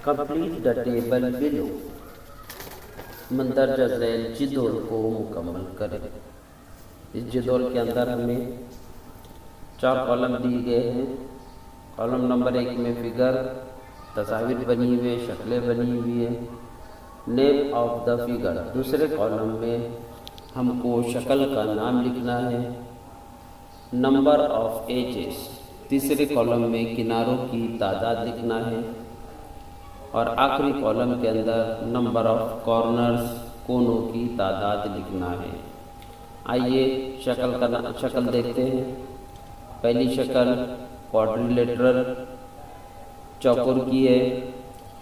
Complete the table below. मंदरजा झैल जिदौल को मुकम्मल करें। इस जिदौल के अंदर हमें 4 कॉलम दिए गए हैं। कॉलम नंबर 1 में फिगर, तस्वीर बनी हुई है, शक्लें बनी हुई है। नेम ऑफ द फिगर, दूसरे कॉलम में हमको शक्ल का नाम लिखना है। नंबर ऑफ एजेस, तीसरे कॉलम में किनारों की तादाद लिखना है। और आखिरी कॉलम के अंदर नंबर ऑफ कॉर्नर्स, कोनों की तादाद लिखना है। आइए शक्ल देखते हैं। पहली शक्ल क्वाड्रिलेटरल चौकोर की है।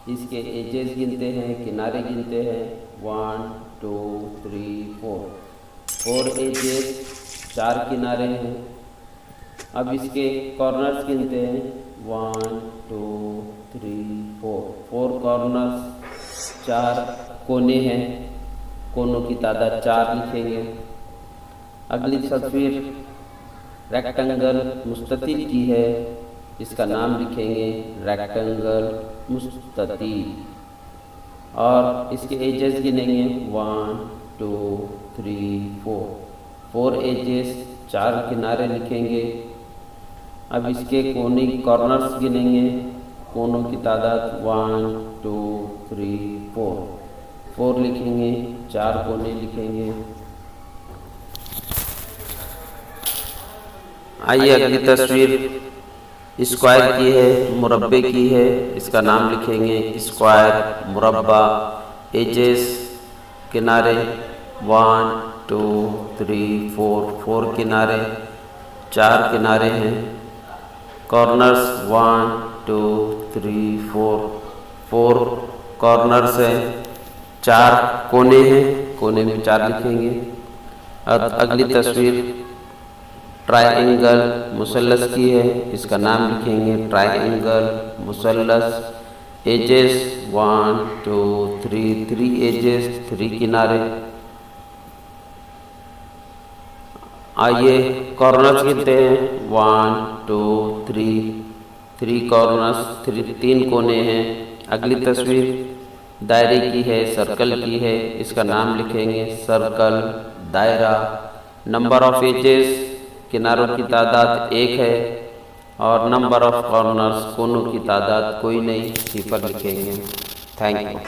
इसके एजेस गिनते हैं, किनारे गिनते हैं। 1 2 3 4 एजेस, 4 किनारे हैं। अब इसके कॉर्नर्स गिनते हैं। 1 2 3 4 कॉर्नर्स, 4 कोने हैं। कोनों की तादाद 4 लिखेंगे। अगली तस्वीर रेक्टेंगल मुस्ततील की है। इसका नाम लिखेंगे रेक्टेंगल मुस्ततील। और इसके एजेस गिनेंगे 1 2 3 4 एजेस, 4 किनारे लिखेंगे। अब इसके कोने कॉर्नर्स गिनेंगे। कोनों की तादाद 1 2 3 4 लिखेंगे, 4 कोने लिखेंगे। आइए अगली तस्वीर स्क्वायर की है, मुरब्बे की है। इसका नाम लिखेंगे स्क्वायर मुरब्बा। एजेस, किनारे 1 2 3 4 किनारे, 4 किनारे हैं। कॉर्नर्स 1 2 3 4 कॉर्नर्स हैं। 4 कोने हैं, कोने में 4 लिखेंगे। अगली तस्वीर ट्रायंगल मुसल्लस की है। इसका नाम लिखेंगे ट्रायंगल मुसल्लस। एजेस 1 2 3 एजेस, 3 किनारे। आइए कॉर्नर्स गिनते हैं। 1 2 3 कॉर्नर्स, 3 कोने हैं। अगली तस्वीर दायरे की है, सर्कल की है। इसका नाम लिखेंगे सर्कल दायरा। नंबर ऑफ एजेस, किनारों की तादाद 1 है। और नंबर ऑफ कॉर्नर्स, कोनों की तादाद कोई नहीं, 0 लिखेंगे। Thank you.